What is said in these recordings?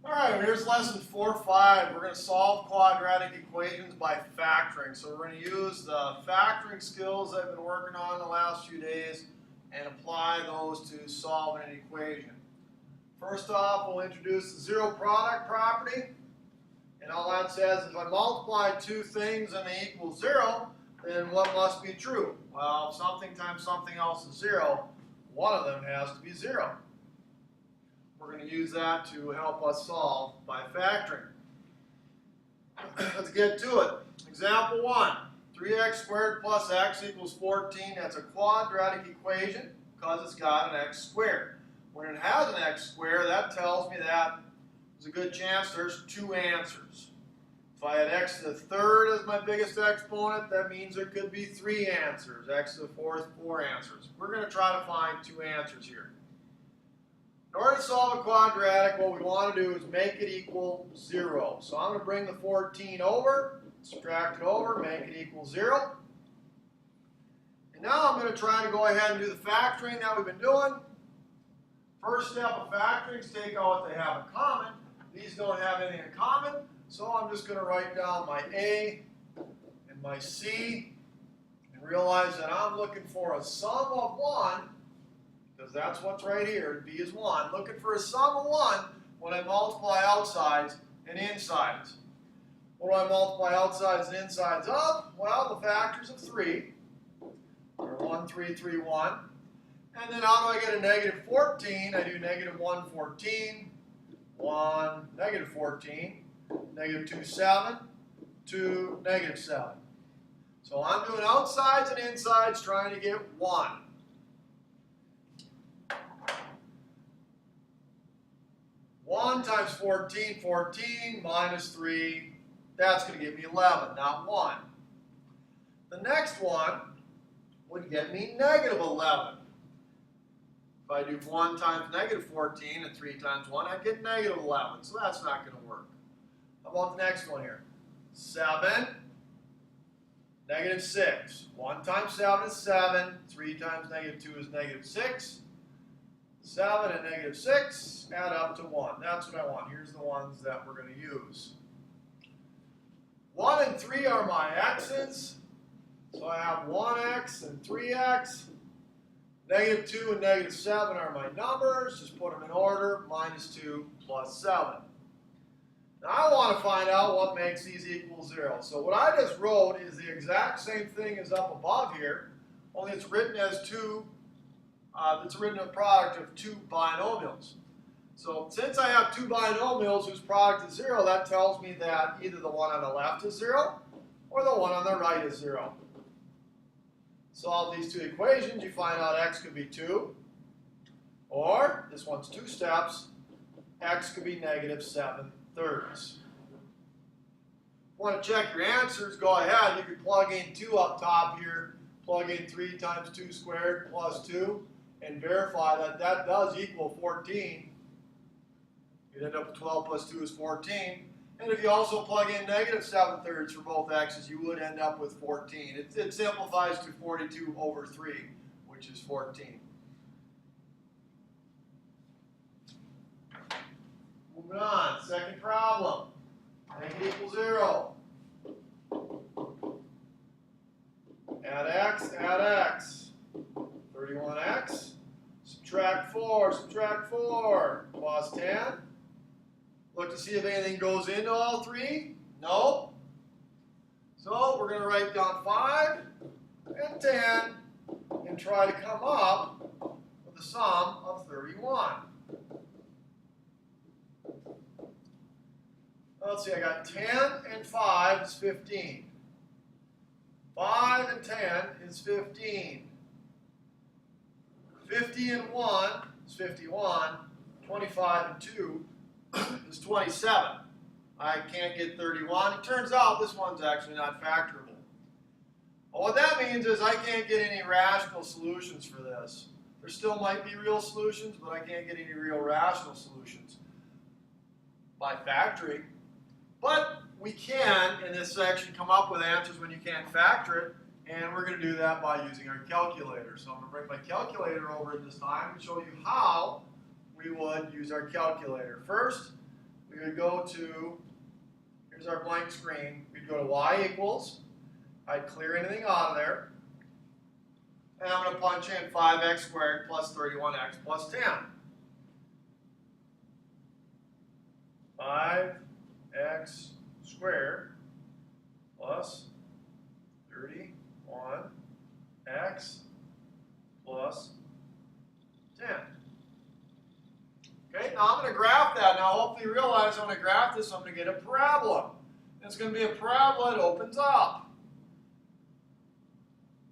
All right, here's lesson 4.5. We're going to solve quadratic equations by factoring. So we're going to use the factoring skills I've been working on the last few days and apply those to solving an equation. First off, we'll introduce the zero product property. And all that says is if I multiply two things and they equal zero, then what must be true? Well, if something times something else is zero, one of them has to be zero. We're going to use that to help us solve by factoring. Let's get to it. Example 1. 3x squared plus x equals 14. That's a quadratic equation because it's got an x squared. When it has an x squared, that tells me that there's a good chance there's two answers. If I had x to the third as my biggest exponent, that means there could be three answers. X to the fourth, four answers. We're going to try to find two answers here. In order to solve a quadratic, what we want to do is make it equal 0. So I'm going to bring the 14 over, subtract it over, make it equal 0. And now I'm going to try to go ahead and do the factoring that we've been doing. First step of factoring is take out what they have in common. These don't have anything in common, so I'm just going to write down my A and my C and realize that I'm looking for a sum of 1. Because that's what's right here. B is 1. Looking for a sum of 1 when I multiply outsides and insides. What do I multiply outsides and insides of? Well, the factors of 3 are 1, 3, 3, 1. And then how do I get a negative 14? I do negative 1, 14, 1, negative 14, negative 2, 7, 2, negative 7. So I'm doing outsides and insides trying to get 1. 1 times 14, 14, minus 3, that's going to give me 11, not 1. The next one would get me negative 11. If I do 1 times negative 14 and 3 times 1, I get negative 11, so that's not going to work. How about the next one here? 7, negative 6. 1 times 7 is 7, 3 times negative 2 is negative 6. 7 and negative 6 add up to 1. That's what I want. Here's the ones that we're going to use. 1 and 3 are my x's. So I have 1x and 3x. Negative 2 and negative 7 are my numbers. Just put them in order. Minus 2 plus 7. Now I want to find out what makes these equal 0. So what I just wrote is the exact same thing as up above here, only it's written as it's written a product of two binomials. So since I have two binomials whose product is 0, that tells me that either the one on the left is 0 or the one on the right is 0. Solve these two equations, you find out x could be 2, or this one's 2 steps, x could be negative 7/3. Want to check your answers, go ahead. You could plug in 2 up top here, plug in 3 times 2 squared plus 2. And verify that that does equal 14. You'd end up with 12 plus 2 is 14. And if you also plug in negative 7/3 for both x's, you would end up with 14. It simplifies to 42 over 3, which is 14. Moving on, second problem. Make it equal 0. Add x. 31x. Subtract 4, plus 10. Look to see if anything goes into all three. No. So we're going to write down 5 and 10 and try to come up with a sum of 31. Let's see, I got 10 and 5 is 15. 5 and 10 is 15. 50 and 1 is 51, 25 and 2 is 27. I can't get 31. It turns out this one's actually not factorable. Well, what that means is I can't get any rational solutions for this. There still might be real solutions, but I can't get any real rational solutions by factoring. But we can, in this section, come up with answers when you can't factor it. And we're going to do that by using our calculator. So I'm going to bring my calculator over at this time and show you how we would use our calculator. First, we we would go to, here's our blank screen, we'd go to y equals, I'd clear anything out of there, and I'm going to punch in 5x squared plus 31x plus 10. 5x squared plus 31x plus 10. Okay, now I'm going to graph that. Now hopefully you realize when I graph this, I'm going to get a parabola. It's going to be a parabola that opens up.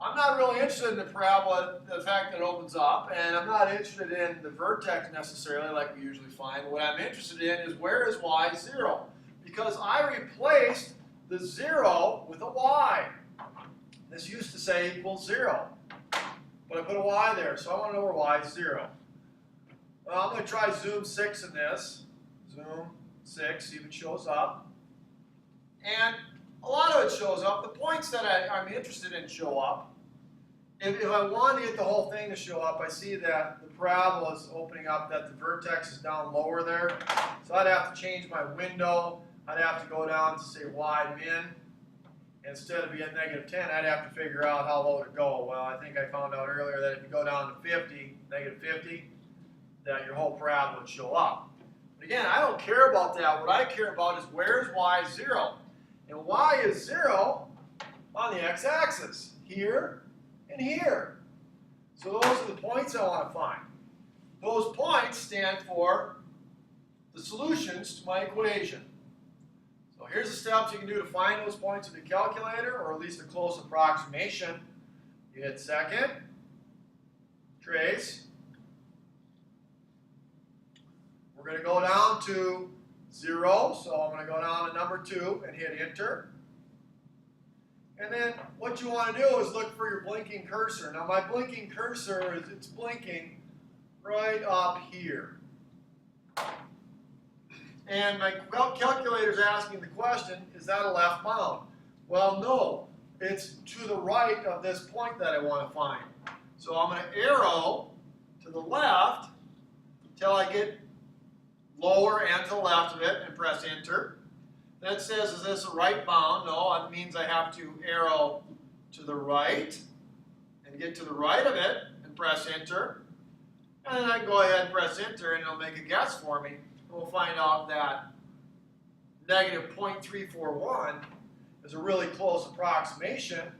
I'm not really interested in the parabola, the fact that it opens up, and I'm not interested in the vertex necessarily like we usually find. What I'm interested in is where is y 0? Because I replaced the 0 with a y. This used to say equals 0, but I put a y there, so I want to know where y is 0. Well, I'm going to try zoom 6 in this. Zoom 6, see if it shows up. And a lot of it shows up. The points that I'm interested in show up. If I want to get the whole thing to show up, I see that the parabola is opening up, that the vertex is down lower there. So I'd have to change my window. I'd have to go down to say y min. Instead of being negative 10, I'd have to figure out how low to go. Well, I think I found out earlier that if you go down to 50, negative 50, that your whole parabola would show up. But again, I don't care about that. What I care about is where's y 0? And y is 0 on the x-axis, here and here. So those are the points I want to find. Those points stand for the solutions to my equation. So here's the steps you can do to find those points with a calculator, or at least a close approximation. You hit second, trace. We're going to go down to 0, so I'm going to go down to number 2 and hit enter. And then what you want to do is look for your blinking cursor. Now my blinking cursor it's blinking right up here. And my calculator is asking the question, is that a left bound? Well, no. It's to the right of this point that I want to find. So I'm going to arrow to the left until I get lower and to the left of it and press enter. That says, is this a right bound? No, it means I have to arrow to the right and get to the right of it and press enter. And then I can go ahead and press enter and it'll make a guess for me. And we'll find out that negative 0.341 is a really close approximation.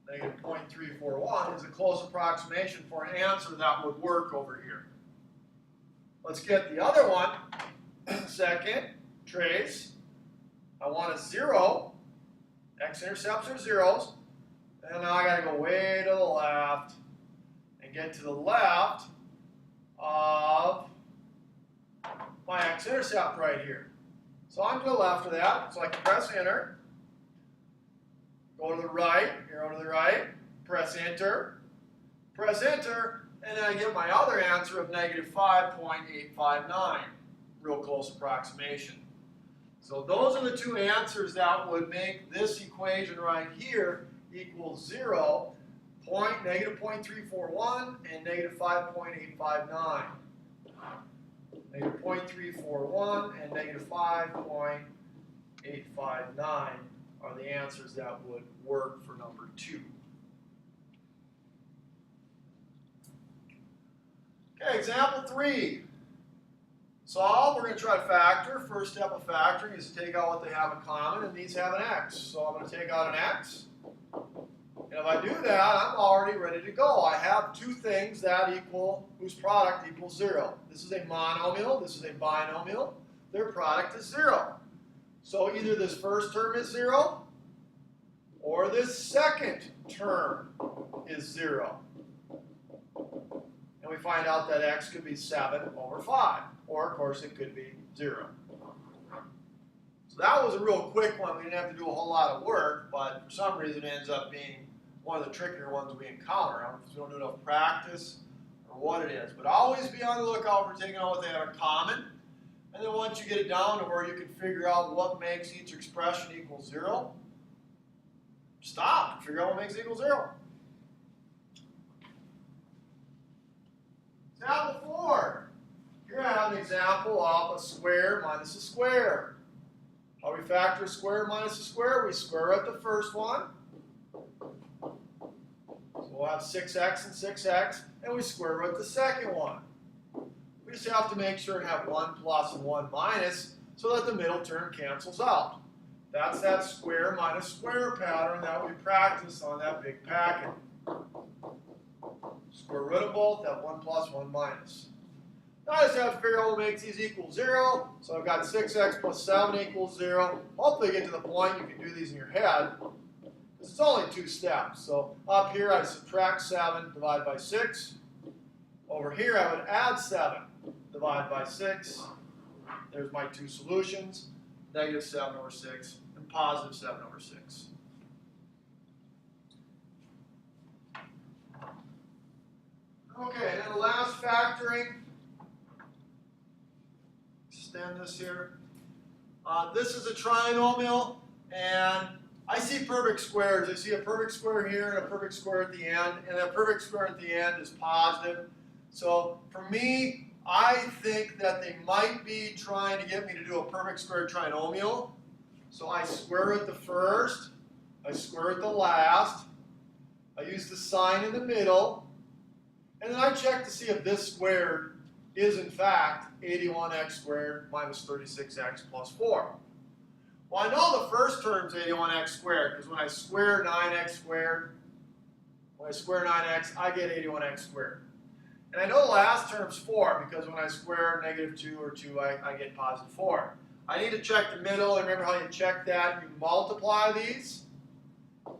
Negative 0.341 is a close approximation for an answer that would work over here. Let's get the other one. Second, trace. I want a 0. X-intercepts are zeros. And now I got to go way to the left and get to the left of my x-intercept right here. So I'm to the left of that, so I can press enter. Go to the right, arrow to the right, press enter, and then I get my other answer of negative 5.859. Real close approximation. So those are the two answers that would make this equation right here equal 0, negative 0.341 and negative 5.859. Negative 0.341 and negative 5.859 are the answers that would work for number 2. Okay, example 3. Solve, we're going to try to factor. First step of factoring is to take out what they have in common, and these have an x. So I'm going to take out an x. And if I do that, I'm already ready to go. I have two things that whose product equals 0. This is a monomial, this is a binomial. Their product is 0. So either this first term is 0, or this second term is 0. And we find out that x could be 7 over 5. Or, of course, it could be 0. So that was a real quick one. We didn't have to do a whole lot of work, but for some reason it ends up being one of the trickier ones we encounter. I don't know if we don't do enough practice or what it is. But always be on the lookout for taking out what they have in common. And then once you get it down to where you can figure out what makes each expression equal 0, stop and figure out what makes it equal 0. Example 4. Here I have an example of a square minus a square. How we factor a square minus a square? We square root the first one. So we'll have 6x and 6x, and we square root the second one. We just have to make sure and have 1 plus and 1 minus so that the middle term cancels out. That's that square minus square pattern that we practice on that big packet. Square root of both, have 1 plus, 1 minus. Now I just have to figure out what makes these equal 0. So I've got 6x plus 7 equals 0. Hopefully you get to the point you can do these in your head. It's only 2 steps. So up here I subtract 7, divide by 6. Over here I would add 7, divide by 6. There's my 2 solutions, negative 7 over 6 and positive 7 over 6. Okay, and then the last factoring. Extend this here. This is a trinomial, and I see perfect squares. I see a perfect square here and a perfect square at the end, and that perfect square at the end is positive. So for me, I think that they might be trying to get me to do a perfect square trinomial. So I square root the first, I square root the last, I use the sign in the middle, and then I check to see if this squared is in fact 81x squared minus 36x plus 4. Well, I know the first term is 81x squared because when I square 9x squared, when I square 9x, I get 81x squared. And I know the last term's 4 because when I square negative 2 or 2, I get positive 4. I need to check the middle. Remember how you check that? You multiply these.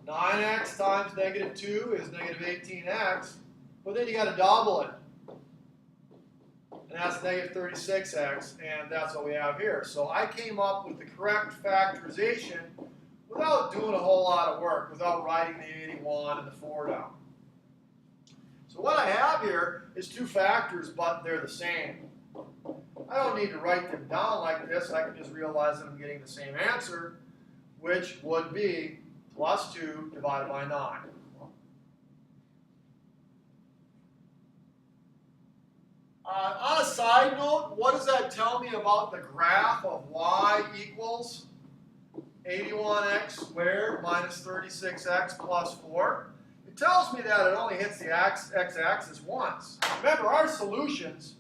9x times negative 2 is negative 18x. But then you got to double it. And that's negative 36x, and that's what we have here. So I came up with the correct factorization without doing a whole lot of work, without writing the 81 and the 4 down. So what I have here is 2 factors, but they're the same. I don't need to write them down like this. I can just realize that I'm getting the same answer, which would be plus 2 divided by 9. On a side note, what does that tell me about the graph of y equals 81x squared minus 36x plus 4? It tells me that it only hits the x-axis once. Remember, our solutions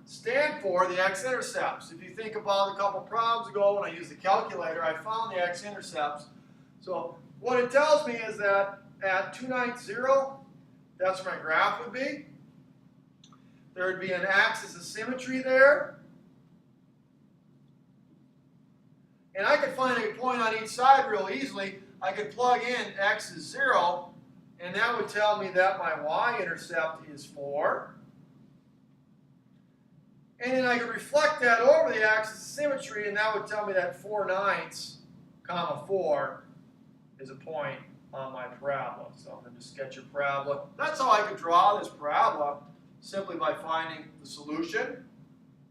stand for the x-intercepts. If you think about a couple problems ago when I used the calculator, I found the x-intercepts. So what it tells me is that at 290, that's where my graph would be. There would be an axis of symmetry there. And I could find a point on each side real easily. I could plug in x is 0, and that would tell me that my y-intercept is 4. And then I could reflect that over the axis of symmetry, and that would tell me that 4/9, comma 4 is a point on my parabola. So I'm going to sketch a parabola. That's how I could draw this parabola, simply by finding the solution,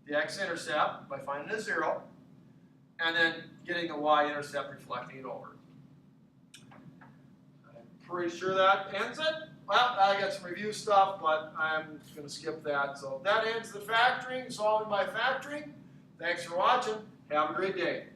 the x-intercept, by finding a 0, and then getting the y-intercept, reflecting it over. I'm pretty sure that ends it. Well, I got some review stuff, but I'm going to skip that. So that ends the factoring, solving by factoring. Thanks for watching. Have a great day.